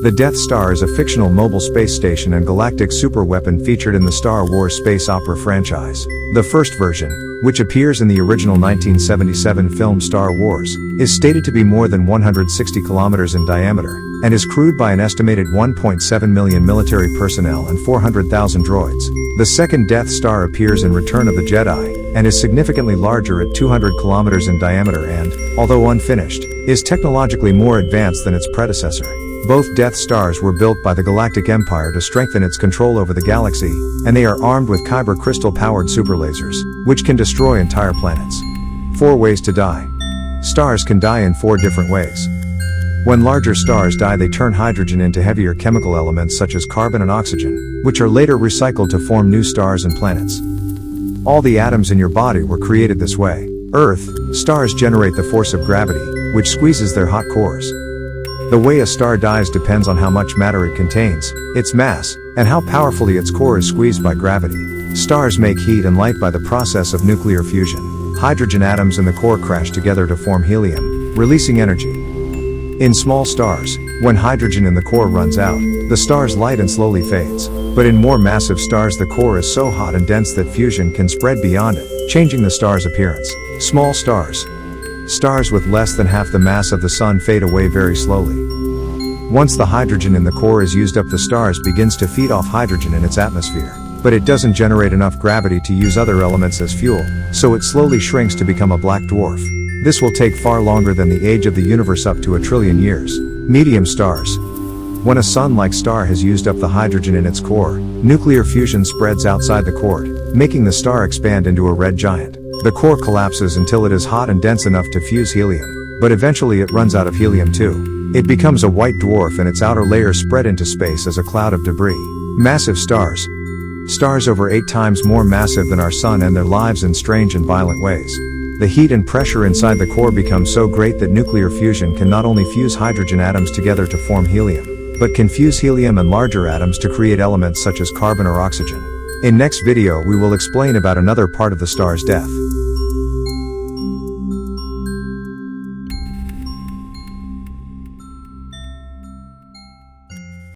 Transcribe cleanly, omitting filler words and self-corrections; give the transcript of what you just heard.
The Death Star is a fictional mobile space station and galactic superweapon featured in the Star Wars space opera franchise. The first version, which appears in the original 1977 film Star Wars, is stated to be more than 160 kilometers in diameter, and is crewed by an estimated 1.7 million military personnel and 400,000 droids. The second Death Star appears in Return of the Jedi, and is significantly larger at 200 kilometers in diameter and, although unfinished, is technologically more advanced than its predecessor. Both Death Stars were built by the Galactic Empire to strengthen its control over the galaxy, and they are armed with kyber crystal-powered superlasers, which can destroy entire planets. 4 ways to die. Stars can die in 4 different ways. When larger stars die, they turn hydrogen into heavier chemical elements such as carbon and oxygen, which are later recycled to form new stars and planets. All the atoms in your body were created this way. Earth, stars generate the force of gravity, which squeezes their hot cores. The way a star dies depends on how much matter it contains, its mass, and how powerfully its core is squeezed by gravity. Stars make heat and light by the process of nuclear fusion. Hydrogen atoms in the core crash together to form helium, releasing energy. In small stars, when hydrogen in the core runs out, the star's light and slowly fades. But in more massive stars, the core is so hot and dense that fusion can spread beyond it, changing the star's appearance. Small stars. Stars with less than half the mass of the Sun fade away very slowly. Once the hydrogen in the core is used up, the star begins to feed off hydrogen in its atmosphere. But it doesn't generate enough gravity to use other elements as fuel, so it slowly shrinks to become a black dwarf. This will take far longer than the age of the universe, up to 1 trillion years. Medium stars. When a Sun-like star has used up the hydrogen in its core, nuclear fusion spreads outside the core, making the star expand into a red giant. The core collapses until it is hot and dense enough to fuse helium, but eventually it runs out of helium too. It becomes a white dwarf and its outer layer spread into space as a cloud of debris. Massive stars. Stars over 8 times more massive than our Sun end their lives in strange and violent ways. The heat and pressure inside the core become so great that nuclear fusion can not only fuse hydrogen atoms together to form helium, but can fuse helium and larger atoms to create elements such as carbon or oxygen. In next video we will explain about another part of the star's death.